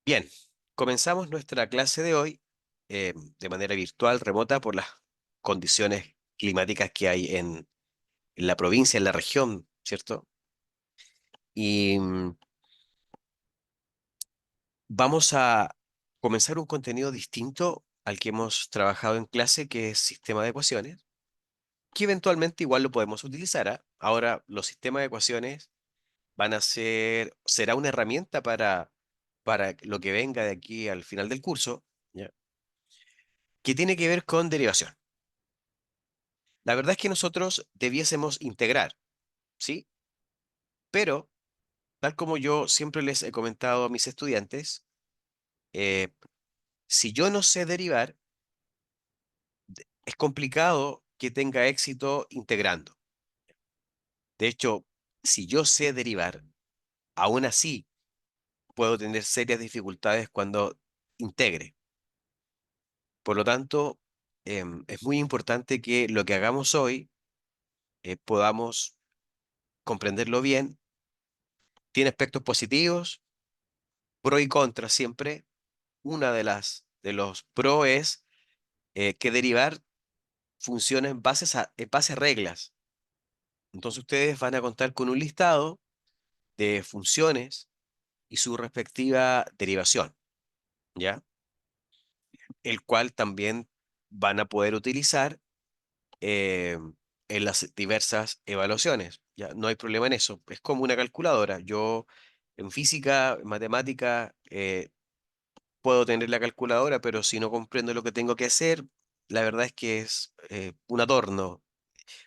Bien, comenzamos nuestra clase de hoy de manera virtual, remota, por las condiciones climáticas que hay en la provincia, en la región, ¿cierto? Y vamos a comenzar un contenido distinto al que hemos trabajado en clase, que es sistema de ecuaciones, que eventualmente igual lo podemos utilizar, ¿ah? Ahora, los sistemas de ecuaciones será una herramienta para lo que venga de aquí al final del curso, ¿ya? Que tiene que ver con derivación. La verdad es que nosotros debiésemos integrar, ¿sí? Pero, tal como yo siempre les he comentado a mis estudiantes, eh, si yo no sé derivar, es complicado que tenga éxito integrando. De hecho, si yo sé derivar, aún así puedo tener serias dificultades cuando integre. Por lo tanto, es muy importante que lo que hagamos hoy podamos comprenderlo bien. Tiene aspectos positivos, pro y contra siempre. Una de los pro es que derivar funciona en base a reglas. Entonces ustedes van a contar con un listado de funciones y su respectiva derivación, ¿ya? El cual también van a poder utilizar en las diversas evaluaciones. Ya no hay problema en eso. Es como una calculadora. Yo en física, en matemática, puedo tener la calculadora, pero si no comprendo lo que tengo que hacer, la verdad es que es un adorno.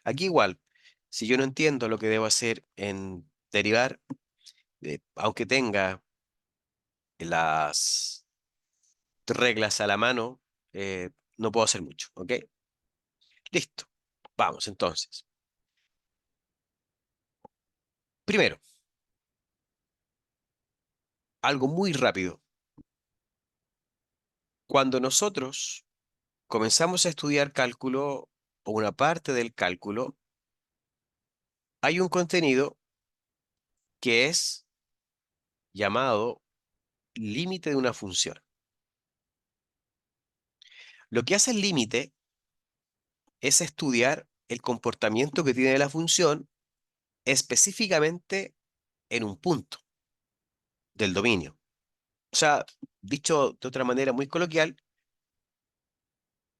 Aquí igual, si yo no entiendo lo que debo hacer en derivar, aunque tenga las reglas a la mano, no puedo hacer mucho, ¿ok? Listo. Vamos entonces. Primero, algo muy rápido. Cuando nosotros comenzamos a estudiar cálculo o una parte del cálculo, hay un contenido que es llamado límite de una función. Lo que hace el límite es estudiar el comportamiento que tiene la función específicamente en un punto del dominio. O sea, dicho de otra manera muy coloquial,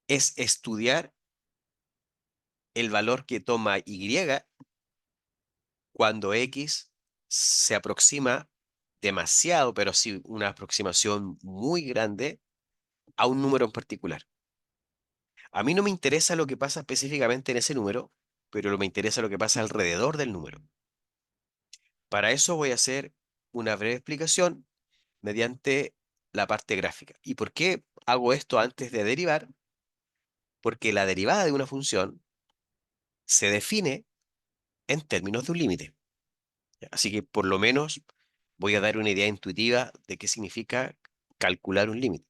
es estudiar el valor que toma Y cuando X se aproxima demasiado, pero sí una aproximación muy grande a un número en particular. A mí no me interesa lo que pasa específicamente en ese número, pero me interesa lo que pasa alrededor del número. Para eso voy a hacer una breve explicación mediante la parte gráfica. ¿Y por qué hago esto antes de derivar? Porque la derivada de una función se define en términos de un límite. ¿Ya? Así que por lo menos voy a dar una idea intuitiva de qué significa calcular un límite.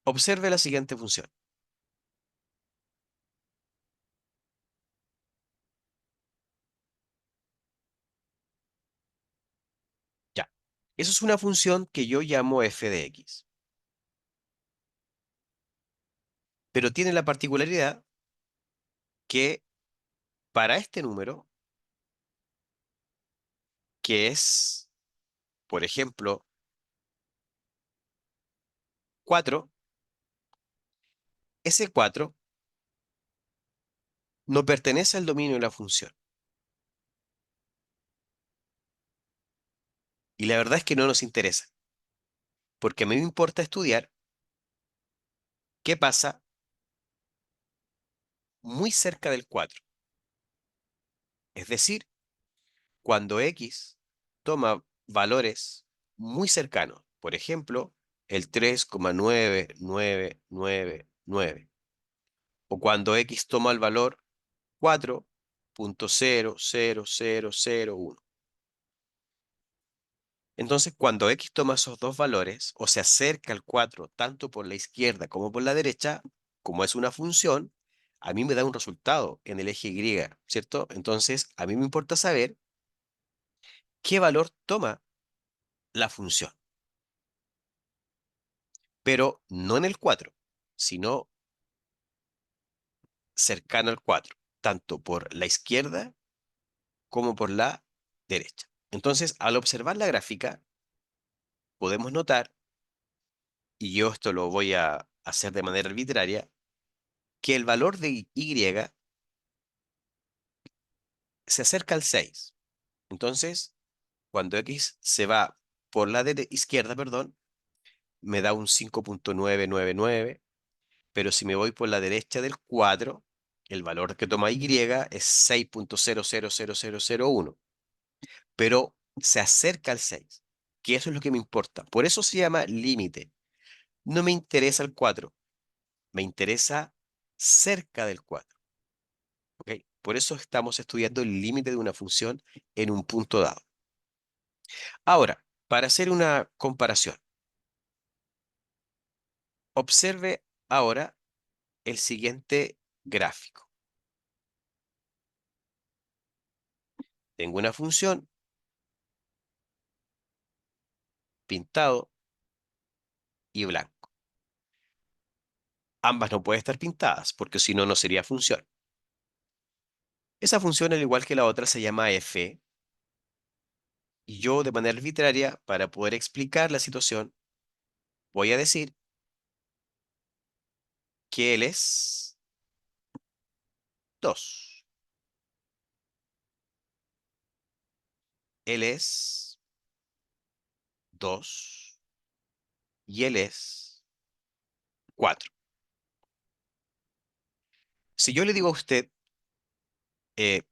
Observe la siguiente función. Ya. Eso es una función que yo llamo f de x, pero tiene la particularidad que para este número, que es, por ejemplo, 4, ese 4 no pertenece al dominio de la función. Y la verdad es que no nos interesa, porque a mí me importa estudiar qué pasa muy cerca del 4. Es decir, cuando x toma valores muy cercanos, por ejemplo, el 3,9999, o cuando x toma el valor 4,00001. Entonces, cuando x toma esos dos valores o se acerca al 4 tanto por la izquierda como por la derecha, como es una función, a mí me da un resultado en el eje Y, ¿cierto? Entonces, a mí me importa saber qué valor toma la función. pero no en el 4, sino cercano al 4, tanto por la izquierda como por la derecha. Entonces, al observar la gráfica, podemos notar, y yo esto lo voy a hacer de manera arbitraria, que el valor de Y se acerca al 6. Entonces, cuando X se va por la izquierda, perdón, me da un 5,999, pero si me voy por la derecha del 4, el valor que toma Y es 6,000001, pero se acerca al 6, que eso es lo que me importa. Por eso se llama límite. No me interesa el 4, me interesa cerca del 4. ¿Ok? Por eso estamos estudiando el límite de una función en un punto dado. Ahora, para hacer una comparación, observe ahora el siguiente gráfico. Tengo una función pintado y blanco. Ambas no pueden estar pintadas porque si no, no sería función. Esa función, al igual que la otra, se llama f, y yo de manera arbitraria, para poder explicar la situación, voy a decir que él es 2. Él es 2 y él es 4. Si yo le digo a usted eh,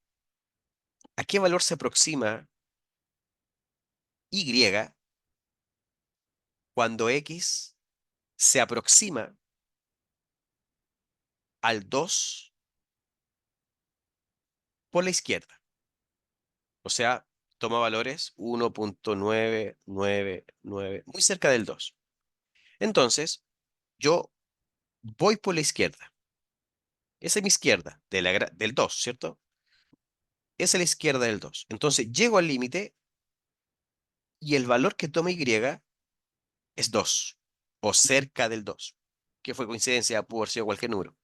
a qué valor se aproxima y cuando x se aproxima al 2 por la izquierda, o sea, toma valores 1,999, muy cerca del 2. Entonces, yo voy por la izquierda. Esa es mi izquierda, del 2, ¿cierto? Esa es la izquierda del 2. Entonces, llego al límite y el valor que toma Y es 2, o cerca del 2, que fue coincidencia, pudo haber sido cualquier número.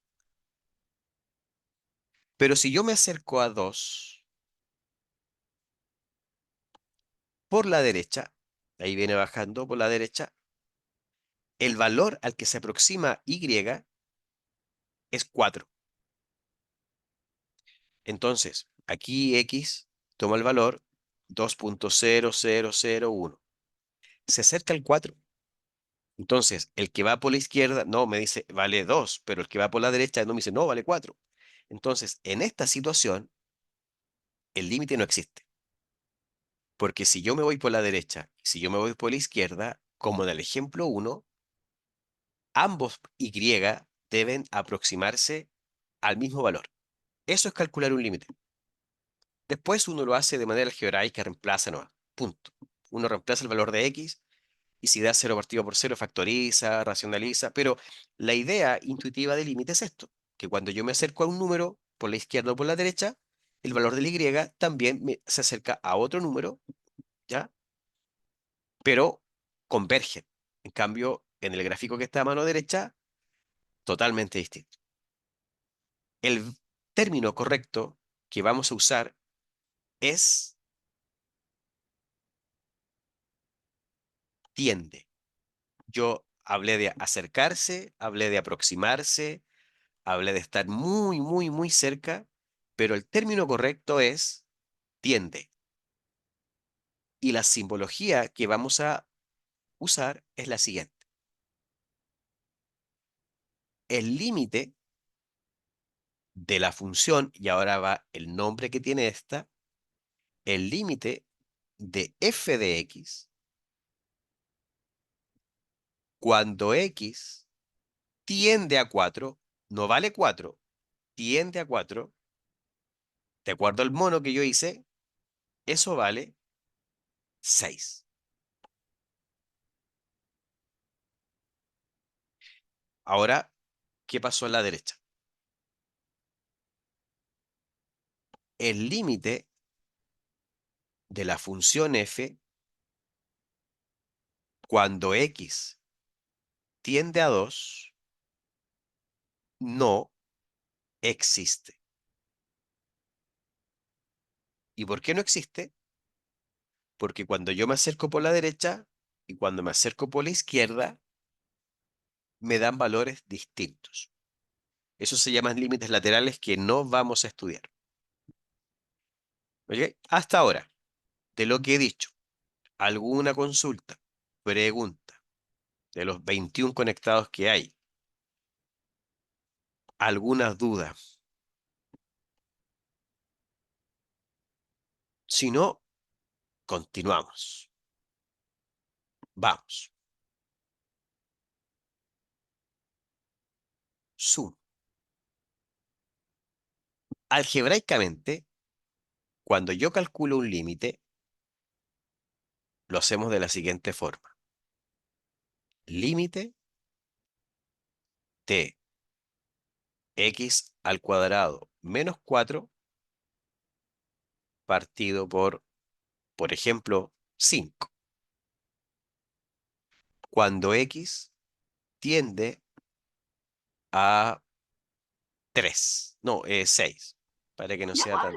Pero si yo me acerco a 2 por la derecha, ahí viene bajando por la derecha, el valor al que se aproxima Y es 4. Entonces, aquí X toma el valor 2,0001. Se acerca al 4. Entonces, el que va por la izquierda, no, me dice, vale 2, pero el que va por la derecha, no me dice, no, vale 4. Entonces, en esta situación, el límite no existe. Porque si yo me voy por la derecha, si yo me voy por la izquierda, como en el ejemplo 1, ambos Y deben aproximarse al mismo valor. Eso es calcular un límite. Después uno lo hace de manera algebraica, reemplaza, no, punto. Uno reemplaza el valor de X y si da 0 partido por 0, factoriza, racionaliza, pero la idea intuitiva del límite es esto, que cuando yo me acerco a un número por la izquierda o por la derecha, el valor del Y también se acerca a otro número, ¿ya? Pero convergen. En cambio, en el gráfico que está a mano derecha, totalmente distinto. El término correcto que vamos a usar es tiende. Yo hablé de acercarse, hablé de aproximarse, hablé de estar muy, muy, muy cerca, pero el término correcto es tiende. Y la simbología que vamos a usar es la siguiente. El límite de la función, y ahora va el nombre que tiene esta, el límite de f de x cuando x tiende a 4, no vale 4, tiende a 4, de acuerdo al mono que yo hice, eso vale 6. Ahora, ¿qué pasó a la derecha? El límite de la función f cuando x tiende a 2 no existe. ¿Y por qué no existe? Porque cuando yo me acerco por la derecha y cuando me acerco por la izquierda, me dan valores distintos. Eso se llaman límites laterales que no vamos a estudiar. ¿Ok? Hasta ahora, de lo que he dicho, ¿alguna consulta, pregunta de los 21 conectados que hay? ¿Alguna duda? Si no, continuamos. Vamos. Zoom. Algebraicamente, cuando yo calculo un límite, lo hacemos de la siguiente forma. Límite de x al cuadrado menos 4 partido por ejemplo, 5. Cuando x tiende a 3, no, 6, para que no sea tan,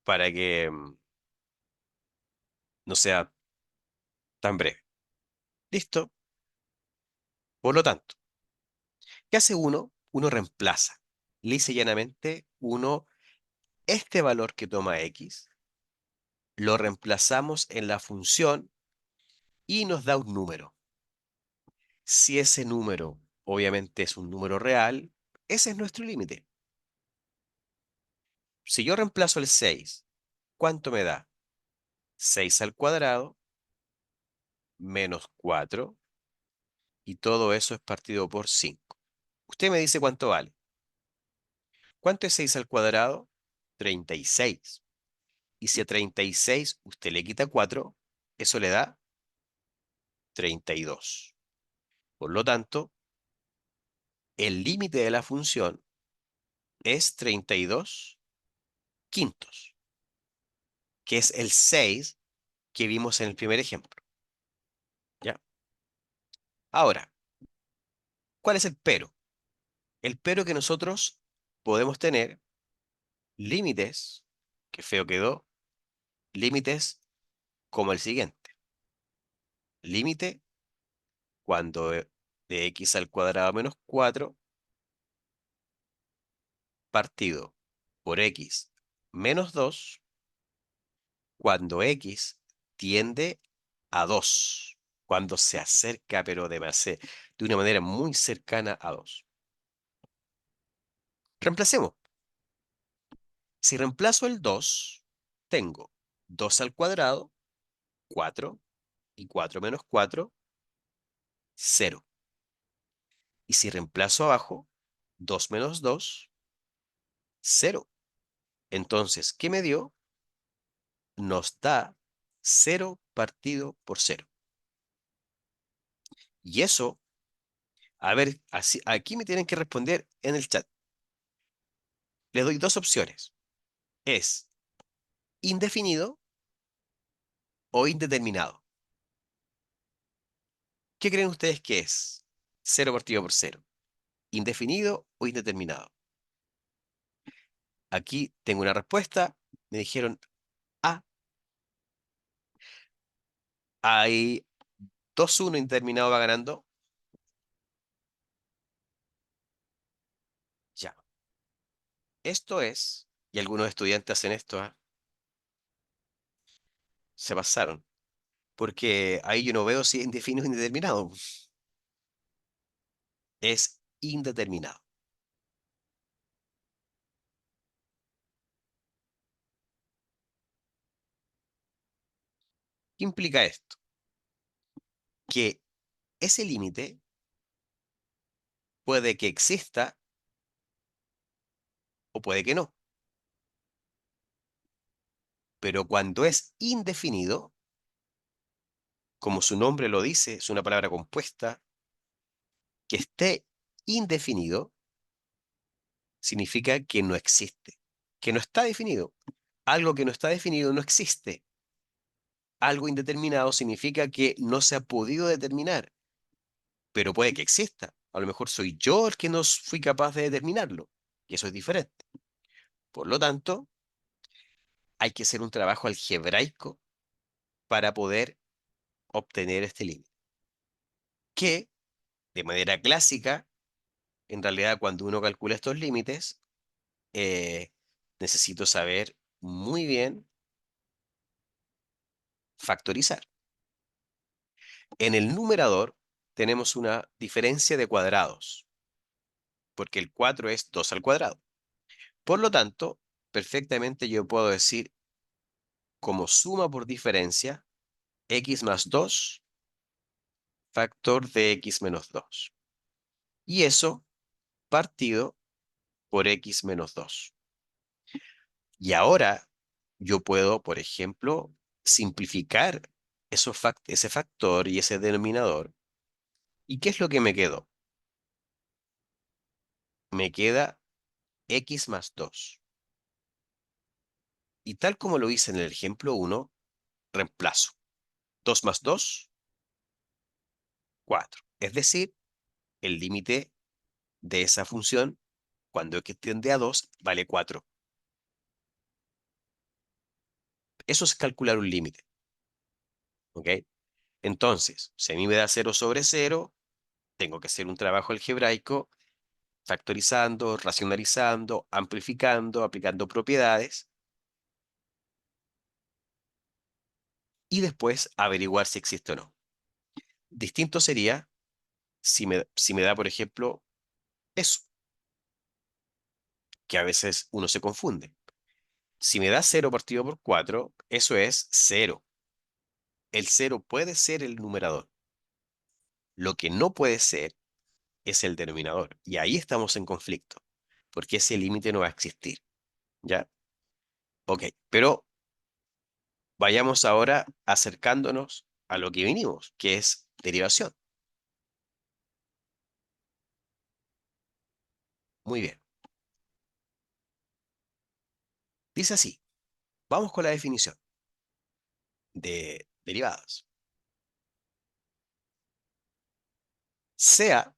para que no sea tan breve. ¿Listo? Por lo tanto, ¿qué hace uno? Uno reemplaza. Lisa y llanamente, este valor que toma x, lo reemplazamos en la función y nos da un número. Si ese número obviamente es un número real, ese es nuestro límite. Si yo reemplazo el 6, ¿cuánto me da? 6 al cuadrado menos 4 y todo eso es partido por 5. Usted me dice cuánto vale. ¿Cuánto es 6 al cuadrado? 36. Y si a 36 usted le quita 4, eso le da 32. Por lo tanto, el límite de la función es 32 quintos, que es el 6 que vimos en el primer ejemplo. ¿Ya? Ahora, ¿cuál es el pero? El pero que nosotros podemos tener límites, que feo quedó, límites como el siguiente. Límite cuando de x al cuadrado menos 4 partido por x menos 2 cuando x tiende a 2, cuando se acerca, pero de una manera muy cercana a 2. Reemplacemos. Si reemplazo el 2, tengo 2 al cuadrado, 4, y 4 menos 4, 0. Y si reemplazo abajo, 2 menos 2, 0. Entonces, ¿qué me dio? Nos da 0 partido por 0. Y eso, a ver, aquí me tienen que responder en el chat. Les doy dos opciones. Es indefinido o indeterminado. ¿Qué creen ustedes que es? 0 partido por 0. ¿Indefinido o indeterminado? Aquí tengo una respuesta. Me dijeron A. Hay 2-1 indeterminado va ganando. Ya. Esto es, y algunos estudiantes hacen esto, ¿ah? Se pasaron. Porque ahí yo no veo si es indefinido o indeterminado. Es indeterminado. ¿Qué implica esto? Que ese límite puede que exista o puede que no. Pero cuando es indefinido, como su nombre lo dice, es una palabra compuesta, que esté indefinido significa que no existe, que no está definido. Algo que no está definido no existe. Algo indeterminado significa que no se ha podido determinar, pero puede que exista. A lo mejor soy yo el que no fui capaz de determinarlo, y eso es diferente. Por lo tanto, hay que hacer un trabajo algebraico para poder obtener este límite, que de manera clásica, en realidad cuando uno calcula estos límites, eh, necesito saber muy bien factorizar. En el numerador tenemos una diferencia de cuadrados, porque el 4 es 2 al cuadrado. Por lo tanto, perfectamente yo puedo decir como suma por diferencia x más 2 factor de x menos 2. Y eso partido por x menos 2. Y ahora yo puedo, por ejemplo, simplificar ese factor y ese denominador. ¿Y qué es lo que me quedó? Me queda x más 2. Y tal como lo hice en el ejemplo 1, reemplazo. 2 más 2, 4. Es decir, el límite de esa función, cuando x tiende a 2, vale 4. Eso es calcular un límite. ¿Ok? Entonces, si a mí me da 0/0, tengo que hacer un trabajo algebraico factorizando, racionalizando, amplificando, aplicando propiedades y después averiguar si existe o no. Distinto sería si me da, por ejemplo, eso, que a veces uno se confunde. Si me da 0 partido por 4, eso es 0. El 0 puede ser el numerador. Lo que no puede ser es el denominador. Y ahí estamos en conflicto, porque ese límite no va a existir. ¿Ya? Ok, pero vayamos ahora acercándonos a lo que vinimos, que es derivación. Muy bien. Dice así, vamos con la definición de derivadas. Sea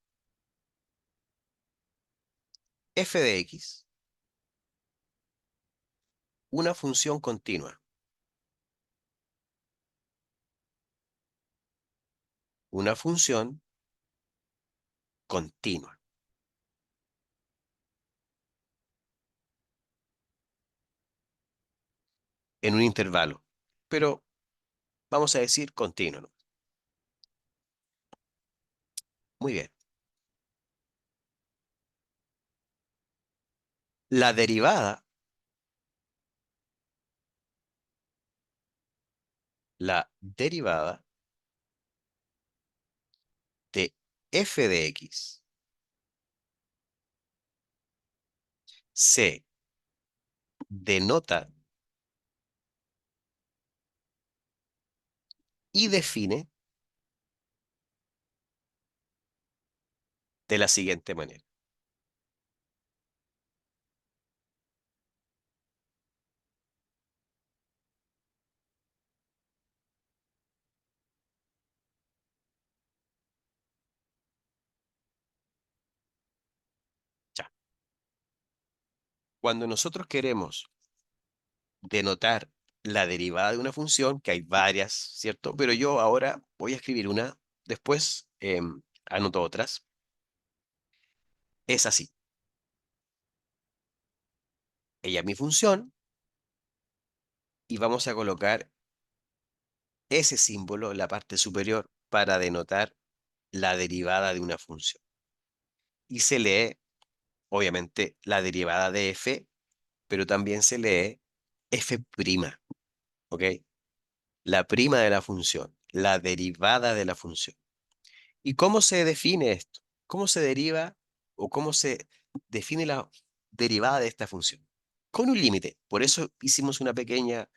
f de x una función continua. Una función continua en un intervalo. Pero vamos a decir continua, ¿no? Muy bien. La derivada, la derivada de f de x se denota y define de la siguiente manera. Ya. Cuando nosotros queremos denotar la derivada de una función, que hay varias, ¿cierto? Pero yo ahora voy a escribir una, después anoto otras. Es así. Ella es mi función y vamos a colocar ese símbolo en la parte superior para denotar la derivada de una función. Y se lee, obviamente, la derivada de f, pero también se lee f', ¿ok? La prima de la función, la derivada de la función. ¿Y cómo se define esto? ¿Cómo se deriva o cómo se define la derivada de esta función? Con un límite. Por eso hicimos una pequeña,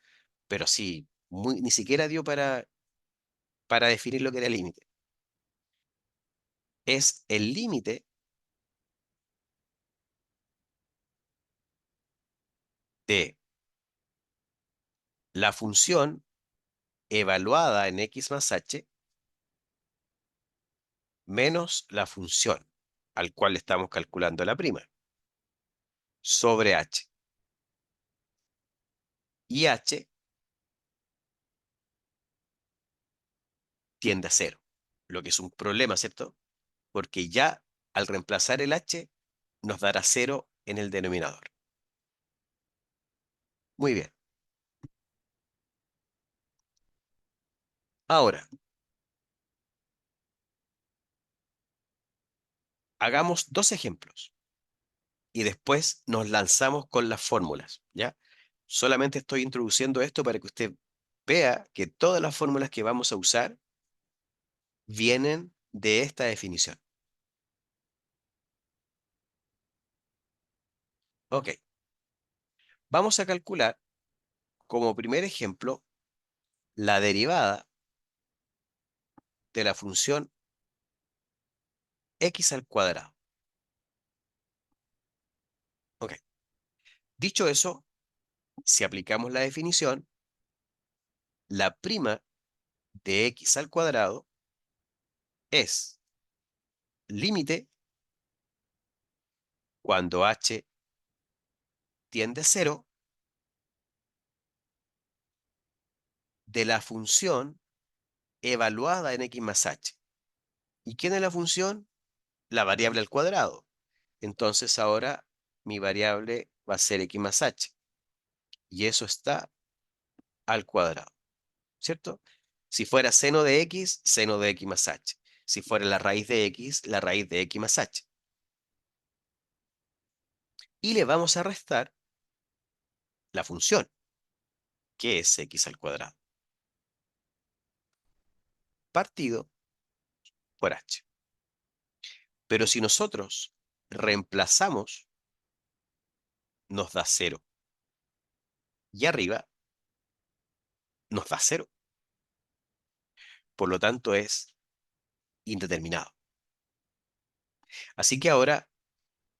pero sí, ni siquiera dio para definir lo que era el límite. Es el límite de la función evaluada en x más h menos la función al cual le estamos calculando la prima sobre h. Y h tiende a cero, lo que es un problema, ¿cierto? Porque ya al reemplazar el h nos dará cero en el denominador. Muy bien. Ahora, hagamos dos ejemplos y después nos lanzamos con las fórmulas, ¿ya? Solamente estoy introduciendo esto para que usted vea que todas las fórmulas que vamos a usar vienen de esta definición. Ok, vamos a calcular como primer ejemplo la derivada de la función x al cuadrado. Ok, dicho eso, si aplicamos la definición, la prima de x al cuadrado es límite cuando h tiende a cero de la función evaluada en x más h. ¿Y quién es la función? La variable al cuadrado. Entonces ahora mi variable va a ser x más h. Y eso está al cuadrado, ¿cierto? Si fuera seno de x más h. Si fuera la raíz de x, la raíz de x más h. Y le vamos a restar la función, que es x al cuadrado, partido por h. Pero si nosotros reemplazamos, nos da cero. Y arriba nos da cero. Por lo tanto, es indeterminado. Así que ahora,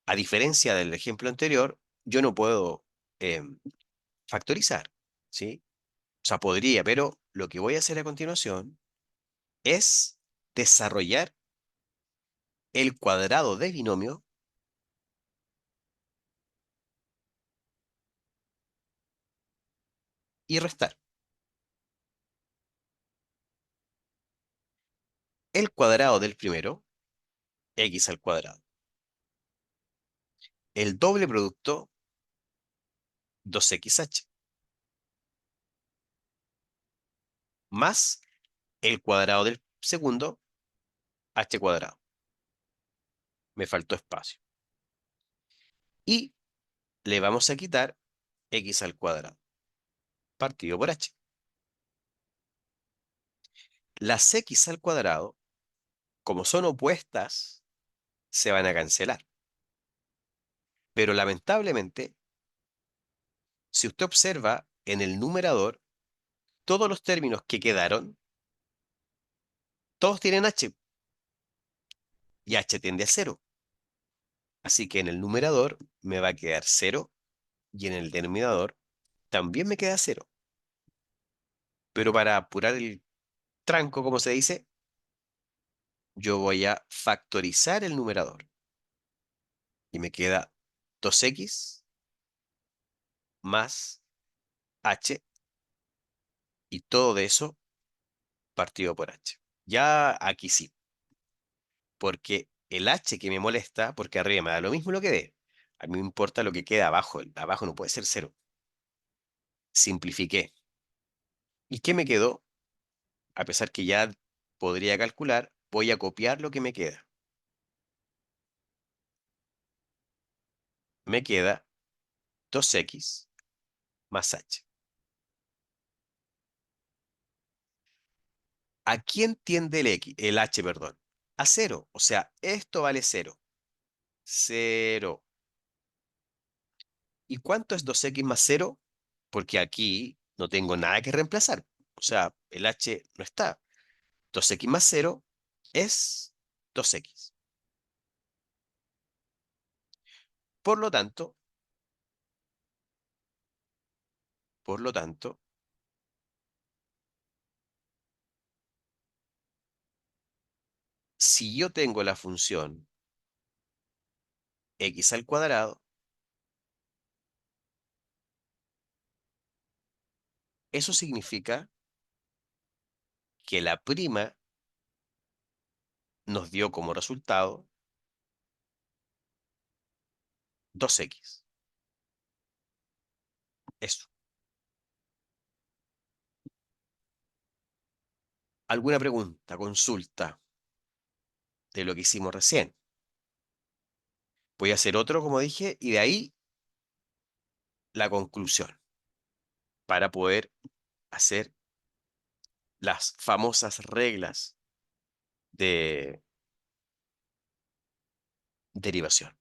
a diferencia del ejemplo anterior, yo no puedo factorizar, ¿sí? O sea, podría, pero lo que voy a hacer a continuación es desarrollar el cuadrado de binomio y restar. El cuadrado del primero, x al cuadrado. El doble producto, 2xh, más el cuadrado del segundo, h cuadrado. Me faltó espacio. Y le vamos a quitar x al cuadrado, partido por h. Las x al cuadrado, como son opuestas, se van a cancelar. Pero lamentablemente, si usted observa en el numerador, todos los términos que quedaron, todos tienen h y h tiende a cero. Así que en el numerador me va a quedar cero y en el denominador también me queda cero. Pero para apurar el tranco, como se dice, yo voy a factorizar el numerador y me queda 2x más h y todo de eso partido por h. Ya aquí sí, porque el h que me molesta, porque arriba me da lo mismo lo que dé. A mí me importa lo que queda abajo. El abajo no puede ser cero. Simplifiqué. ¿Y qué me quedó? A pesar que ya podría calcular, voy a copiar lo que me queda. Me queda 2x más h. ¿A quién tiende el h, perdón? A cero. O sea, esto vale cero. Cero. ¿Y cuánto es 2x más cero? Porque aquí no tengo nada que reemplazar. O sea, el h no está. 2x más cero es 2x. Por lo tanto, por lo tanto, si yo tengo la función x al cuadrado, eso significa que la prima nos dio como resultado 2x. Eso. ¿Alguna pregunta, consulta de lo que hicimos recién? Voy a hacer otro, como dije, y de ahí la conclusión para poder hacer las famosas reglas de derivación.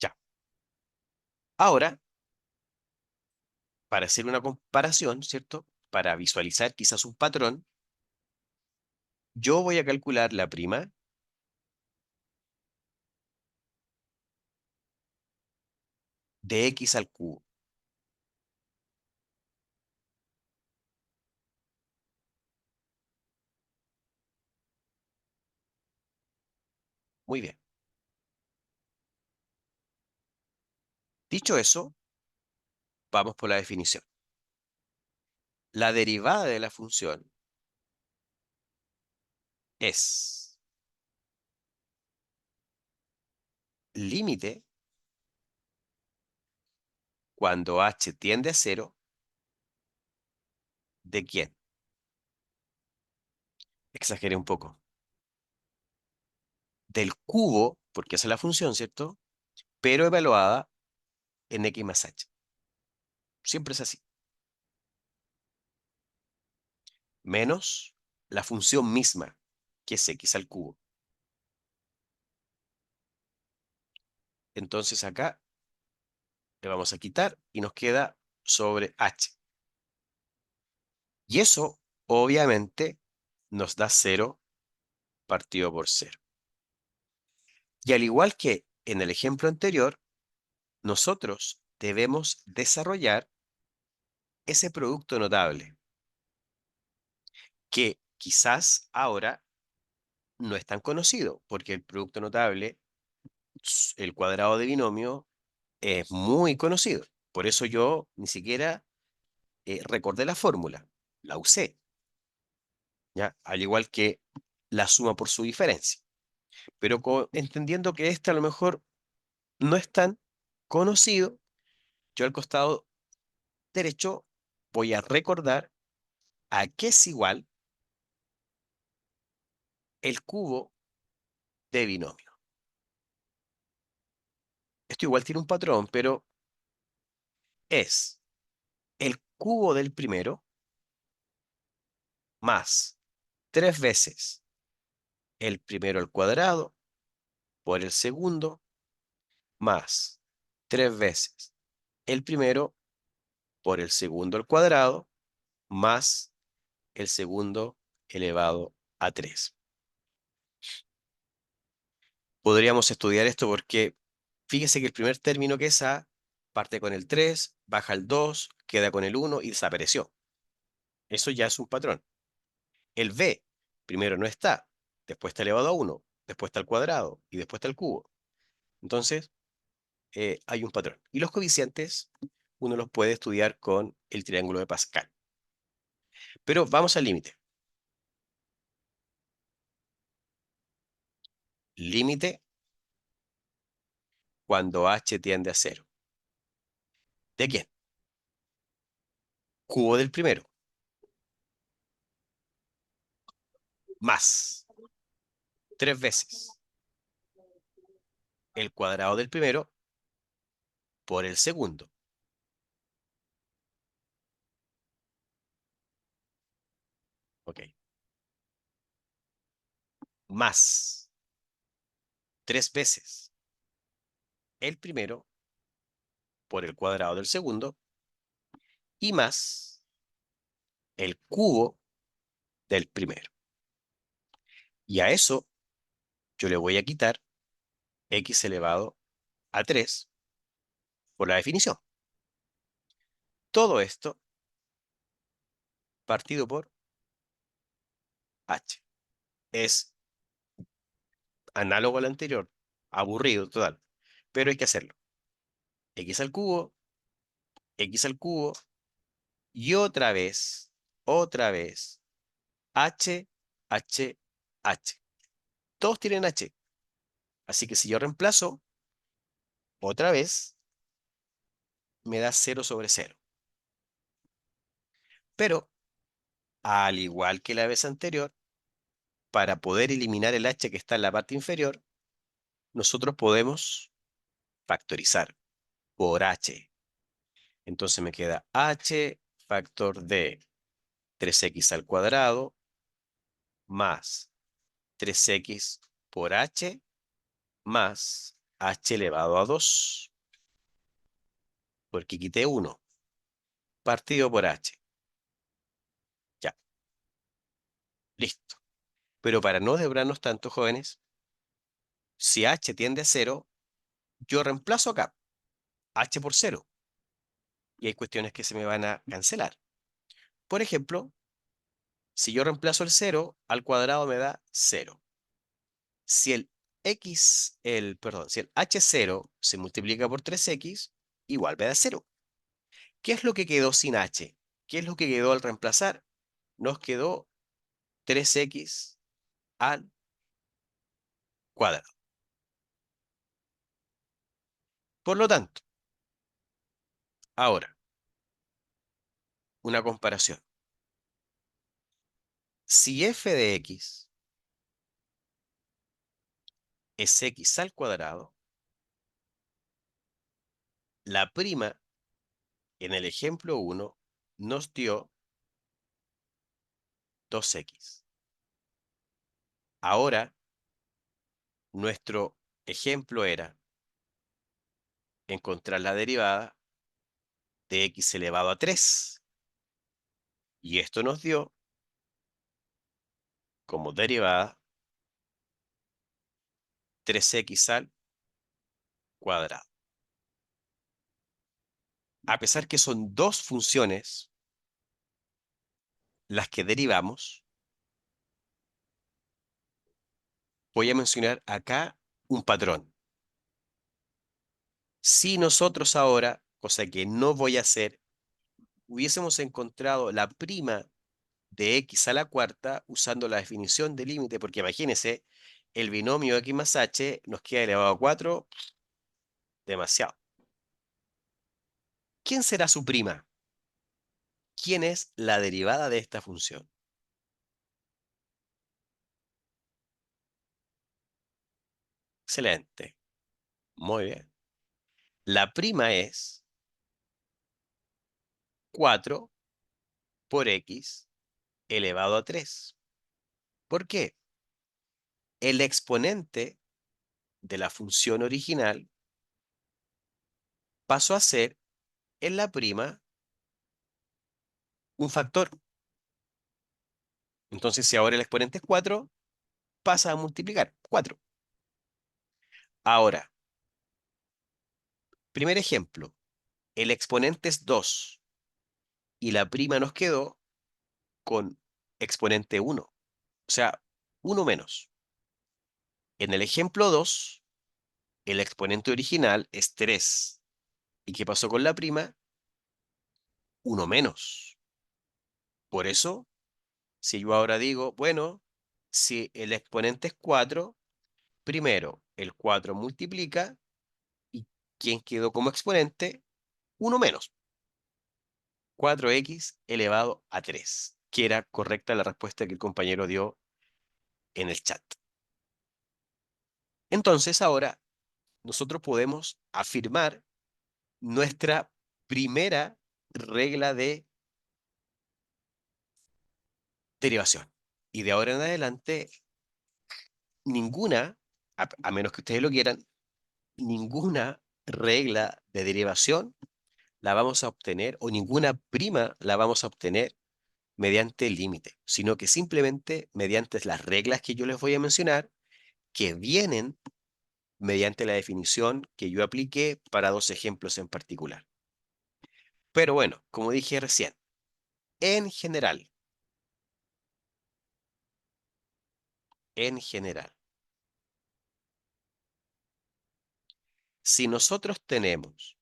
Ya. Ahora, para hacer una comparación, ¿cierto? Para visualizar quizás un patrón, yo voy a calcular la prima de x al cubo. Muy bien. Dicho eso, vamos por la definición. La derivada de la función es límite cuando h tiende a cero. ¿De quién? Exageré un poco. Del cubo, porque esa es la función, ¿cierto? Pero evaluada en x más h. Siempre es así. Menos la función misma, que es x al cubo. Entonces acá le vamos a quitar y nos queda sobre h. Y eso, obviamente, nos da 0 partido por 0. Y al igual que en el ejemplo anterior, nosotros debemos desarrollar ese producto notable, que quizás ahora no es tan conocido, porque el producto notable, el cuadrado de binomio, es muy conocido. Por eso yo ni siquiera recordé la fórmula, la usé, ¿ya? Al igual que la suma por su diferencia. Pero entendiendo que este a lo mejor no es tan conocido, yo al costado derecho voy a recordar a qué es igual el cubo de binomio. Esto igual tiene un patrón, pero es el cubo del primero más 3 veces el primero al cuadrado por el segundo más 3 veces el primero por el segundo al cuadrado más el segundo elevado a 3. Podríamos estudiar esto porque fíjese que el primer término que es A parte con el 3, baja el 2, queda con el 1 y desapareció. Eso ya es un patrón. El B primero no está, después está elevado a 1, después está al cuadrado y después está al cubo. Entonces, hay un patrón. Y los coeficientes uno los puede estudiar con el triángulo de Pascal. Pero vamos al límite. Límite cuando h tiende a cero. ¿De quién? Cubo del primero más 3 veces el cuadrado del primero por el segundo. Ok. Más 3 veces el primero por el cuadrado del segundo y más el cubo del primero. Y a eso yo le voy a quitar x elevado a 3 por la definición. Todo esto partido por h. Es análogo al anterior, aburrido, total, pero hay que hacerlo. X al cubo, X al cubo, y otra vez, h, h, h. Todos tienen h. Así que si yo reemplazo, otra vez, me da 0/0. Pero, al igual que la vez anterior, para poder eliminar el h que está en la parte inferior, nosotros podemos factorizar por h. Entonces me queda h factor de 3x al cuadrado más 3x por h más h elevado a 2, porque quité 1, partido por h. Ya, listo. Pero para no debrarnos tanto, jóvenes, si h tiende a 0, yo reemplazo acá h por 0 y hay cuestiones que se me van a cancelar. Por ejemplo, si yo reemplazo el 0 al cuadrado me da 0. Si si el h0 se multiplica por 3x, igual me da 0. ¿Qué es lo que quedó sin h? ¿Qué es lo que quedó al reemplazar? Nos quedó 3x al cuadrado. Por lo tanto, ahora, una comparación. Si f de x es x al cuadrado, la prima en el ejemplo 1 nos dio 2x. Ahora, nuestro ejemplo era encontrar la derivada de x elevado a 3. Y esto nos dio como derivada 3x al cuadrado. A pesar que son dos funciones las que derivamos, voy a mencionar acá un patrón. Si nosotros ahora, cosa que no voy a hacer, hubiésemos encontrado la prima de x a la cuarta usando la definición de límite, porque imagínense, el binomio x más h nos queda elevado a 4, demasiado. ¿Quién será su prima? ¿Quién es la derivada de esta función? Excelente, muy bien. La prima es 4 por x elevado a 3. ¿Por qué? El exponente de la función original pasó a ser en la prima un factor. Entonces, si ahora el exponente es 4, pasa a multiplicar 4. Ahora, primer ejemplo, el exponente es 2 y la prima nos quedó con exponente 1, o sea, 1 menos. En el ejemplo 2, el exponente original es 3. ¿Y qué pasó con la prima? 1 menos. Por eso, si yo ahora digo, bueno, si el exponente es 4, primero el 4 multiplica y ¿quién quedó como exponente? 1 menos. 4x elevado a 3, que era correcta la respuesta que el compañero dio en el chat. Entonces ahora nosotros podemos afirmar nuestra primera regla de derivación. Y de ahora en adelante, ninguna, a menos que ustedes lo quieran, ninguna regla de derivación la vamos a obtener o ninguna prima la vamos a obtener mediante el límite, sino que simplemente mediante las reglas que yo les voy a mencionar, que vienen mediante la definición que yo apliqué para dos ejemplos en particular. Pero bueno, como dije recién, en general, en general. Si nosotros tenemos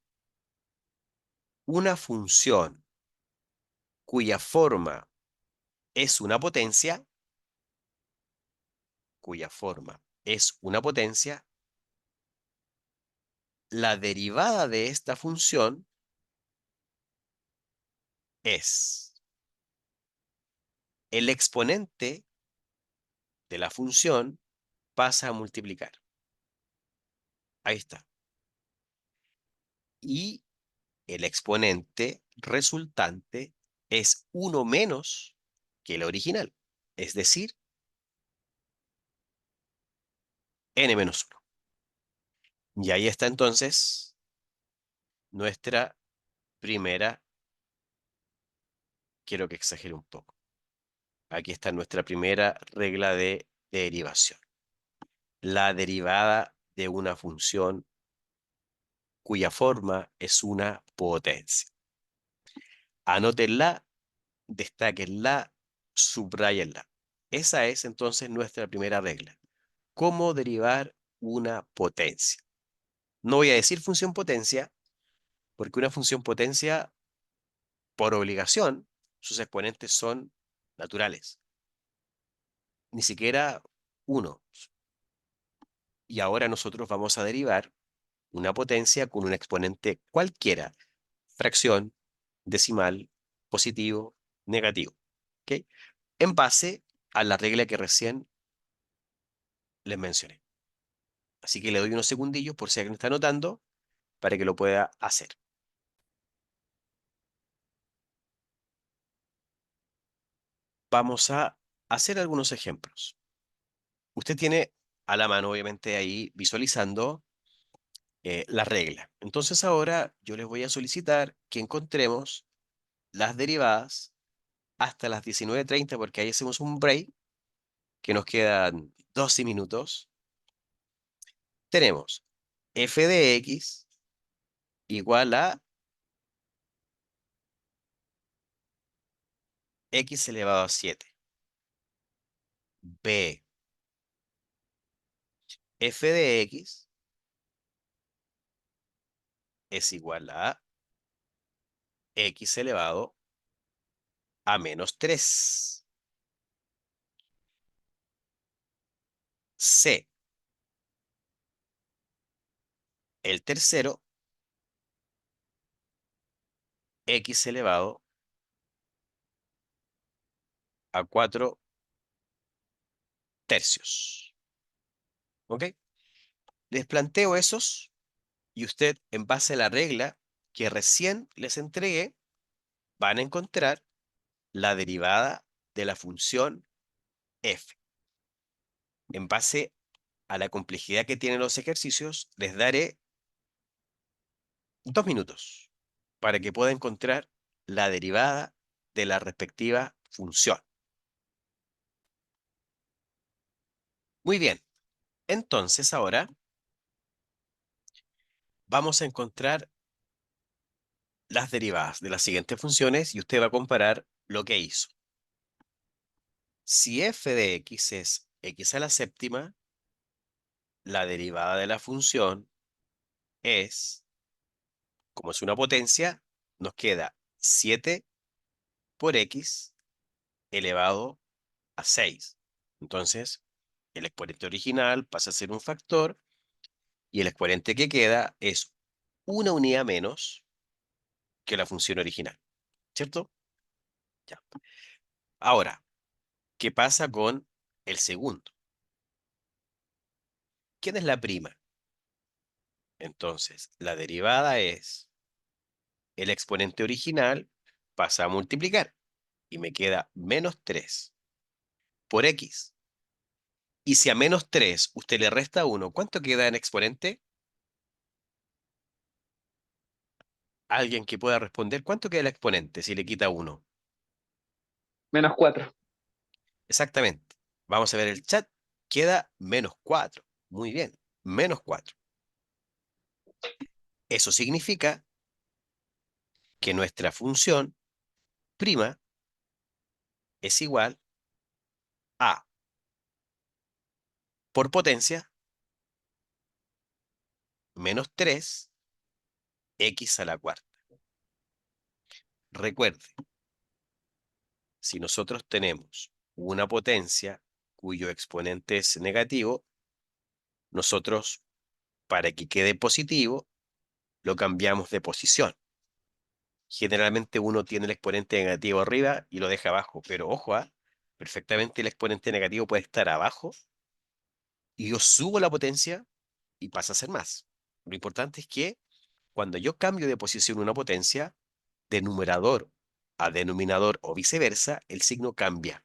una función cuya forma es una potencia, la derivada de esta función es el exponente de la función pasa a multiplicar. Ahí está. Y el exponente resultante es uno menos que el original, es decir, n menos 1. Y ahí está entonces nuestra primera, quiero que exagere un poco. Aquí está nuestra primera regla de derivación. La derivada de una función cuya forma es una potencia. Anótenla, destáquenla, subrayenla. Esa es entonces nuestra primera regla. ¿Cómo derivar una potencia? No voy a decir función potencia, porque una función potencia, por obligación, sus exponentes son naturales. Ni siquiera uno. Y ahora nosotros vamos a derivar una potencia con un exponente cualquiera, fracción, decimal, positivo, negativo. ¿Ok? En base a la regla que recién les mencioné. Así que le doy unos segundillos por si alguien está anotando para que lo pueda hacer. Vamos a hacer algunos ejemplos. Usted tiene a la mano, obviamente, ahí visualizando la regla. Entonces ahora yo les voy a solicitar que encontremos las derivadas hasta las 19:30 porque ahí hacemos un break que nos quedan 12 minutos. Tenemos f de x igual a x elevado a 7. B, f de x es igual a x elevado a menos 3. C, el tercero, x elevado a 4/3. ¿Ok? Les planteo esos y usted, en base a la regla que recién les entregué, van a encontrar la derivada de la función f. En base a la complejidad que tienen los ejercicios, les daré 2 minutos para que pueda encontrar la derivada de la respectiva función. Muy bien, entonces ahora vamos a encontrar las derivadas de las siguientes funciones y usted va a comparar lo que hizo. Si f de x es x a la séptima, la derivada de la función es, como es una potencia, nos queda 7 por x elevado a 6. Entonces, el exponente original pasa a ser un factor y el exponente que queda es una unidad menos que la función original, ¿cierto? Ya. Ahora, ¿qué pasa con el segundo? ¿Quién es la prima? Entonces, la derivada es el exponente original pasa a multiplicar y me queda menos 3 por x. Y si a menos 3 usted le resta 1, ¿cuánto queda en exponente? Alguien que pueda responder, ¿cuánto queda el exponente si le quita 1? -4. Exactamente. Vamos a ver el chat. Queda menos 4. Muy bien, menos 4. Eso significa que nuestra función prima es igual a por potencia menos 3 x a la cuarta. Recuerde, si nosotros tenemos una potencia cuyo exponente es negativo, nosotros, para que quede positivo, lo cambiamos de posición. Generalmente uno tiene el exponente negativo arriba y lo deja abajo, pero ojo, perfectamente el exponente negativo puede estar abajo y yo subo la potencia y pasa a ser más. Lo importante es que cuando yo cambio de posición una potencia, de numerador a denominador o viceversa, el signo cambia.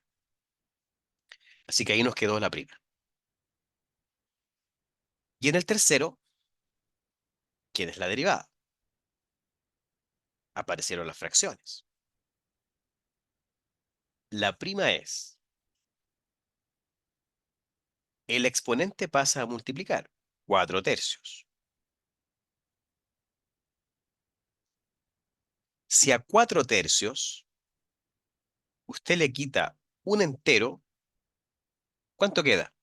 Así que ahí nos quedó la primera. Y en el tercero, ¿quién es la derivada? Aparecieron las fracciones. La prima es, el exponente pasa a multiplicar, 4 tercios. Si a 4 tercios usted le quita un entero, ¿cuánto queda?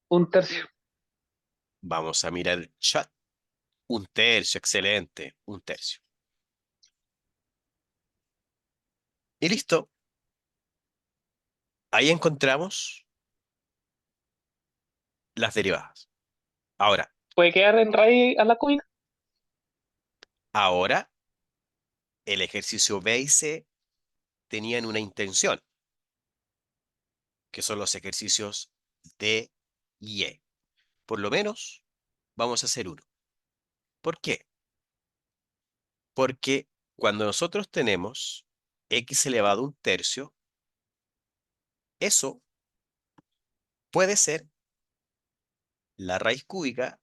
Un tercio. Vamos a mirar el chat. Un tercio, excelente, un tercio. Y listo. Ahí encontramos las derivadas. Ahora, ¿Puede quedar en raíz a la cúbica? ahora el ejercicio B y C tenían una intención, que son los ejercicios D y E. Por lo menos vamos a hacer uno. ¿Por qué? Porque cuando nosotros tenemos x elevado a un tercio, eso puede ser la raíz cúbica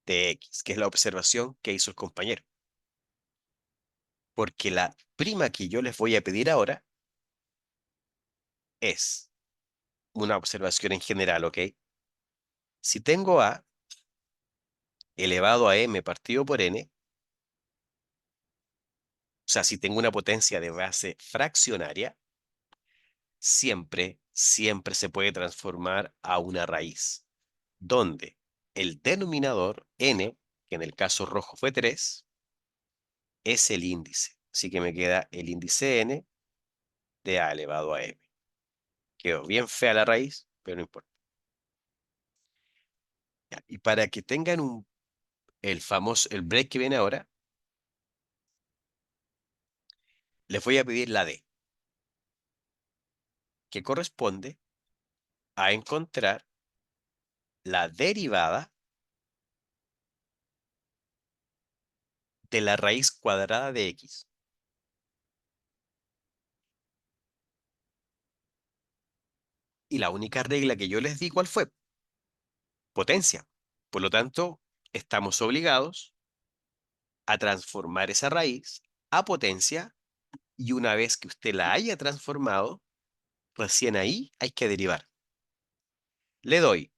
de x, que es la observación que hizo el compañero. Porque la prima que yo les voy a pedir ahora es una observación en general, ¿ok? Si tengo a elevado a m partido por n, o sea, si tengo una potencia de base fraccionaria, siempre se puede transformar a una raíz, donde el denominador n, que en el caso rojo fue 3, es el índice. Así que me queda el índice n de a elevado a m. Quedó bien fea la raíz, pero no importa. Ya, y para que tengan el break que viene ahora, les voy a pedir la d, que corresponde a encontrar la derivada de la raíz cuadrada de x. Y la única regla que yo les di, ¿cuál fue? Potencia. Por lo tanto, estamos obligados a transformar esa raíz a potencia y una vez que usted la haya transformado, recién ahí hay que derivar. Le doy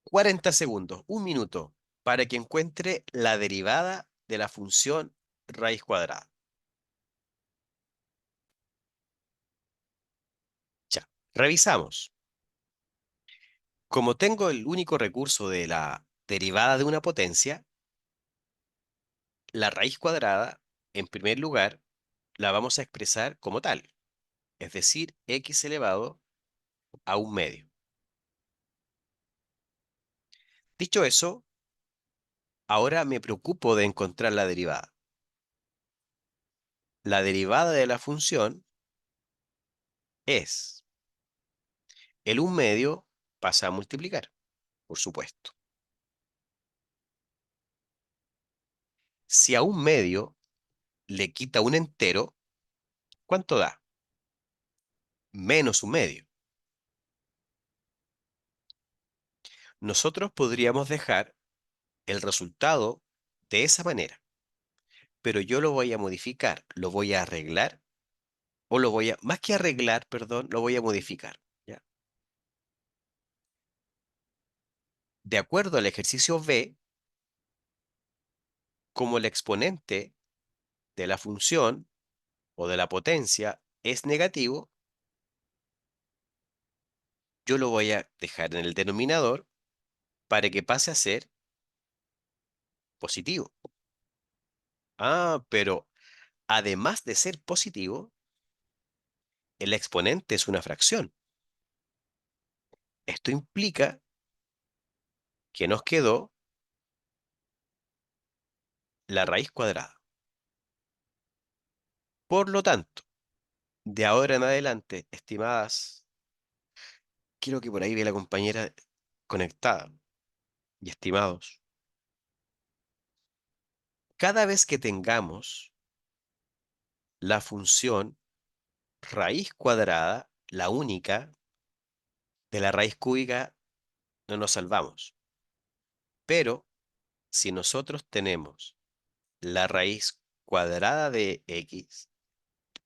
40 segundos, un minuto, para que encuentre la derivada de la función raíz cuadrada. Ya, revisamos. Como tengo el único recurso de la derivada de una potencia, la raíz cuadrada, en primer lugar, la vamos a expresar como tal, es decir, x elevado a un medio. Dicho eso, ahora me preocupo de encontrar la derivada. La derivada de la función es el un medio pasa a multiplicar, por supuesto. Si a un medio le quita un entero, ¿cuánto da? Menos un medio. Nosotros podríamos dejar el resultado de esa manera, pero yo lo voy a modificar, lo voy a arreglar, o más que arreglar, perdón, lo voy a modificar, ¿ya? De acuerdo al ejercicio B, como el exponente de la función o de la potencia es negativo, yo lo voy a dejar en el denominador para que pase a ser positivo. Ah, pero además de ser positivo, el exponente es una fracción. Esto implica que nos quedó la raíz cuadrada. Por lo tanto, de ahora en adelante, estimadas, quiero que por ahí vea la compañera conectada, y estimados, cada vez que tengamos la función raíz cuadrada, la única, de la raíz cúbica, no nos salvamos. Pero si nosotros tenemos la raíz cuadrada de x,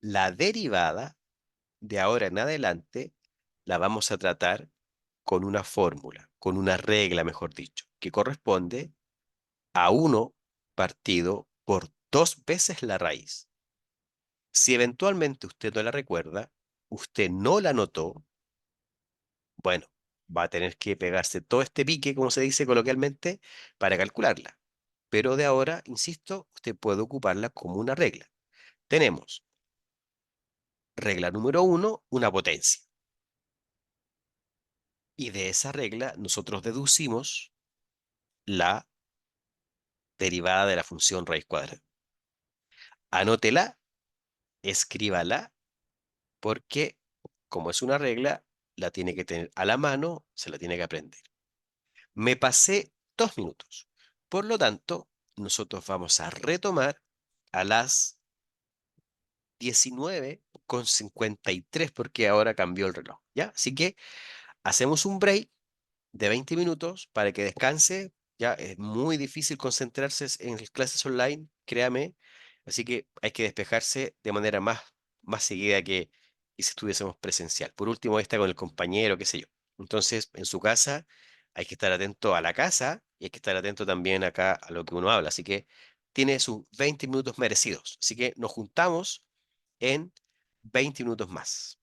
la derivada de ahora en adelante la vamos a tratar con una fórmula, con una regla, mejor dicho, que corresponde a uno partido por dos veces la raíz. Si eventualmente usted no la recuerda, usted no la notó, bueno, va a tener que pegarse todo este pique, como se dice coloquialmente, para calcularla. Pero de ahora, insisto, usted puede ocuparla como una regla. Tenemos regla número uno, una potencia. Y de esa regla nosotros deducimos la derivada de la función raíz cuadrada. Anótela, escríbala, porque como es una regla, la tiene que tener a la mano, se la tiene que aprender. Me pasé 2 minutos. Por lo tanto, nosotros vamos a retomar a las 19:53 porque ahora cambió el reloj, ¿ya? Así que hacemos un break de 20 minutos para que descanse. Ya es muy difícil concentrarse en las clases online, créame. Así que hay que despejarse de manera más seguida que si estuviésemos presencial. Por último, está con el compañero, qué sé yo. Entonces, en su casa hay que estar atento a la casa y hay que estar atento también acá a lo que uno habla. Así que tiene sus 20 minutos merecidos. Así que nos juntamos en 20 minutos más.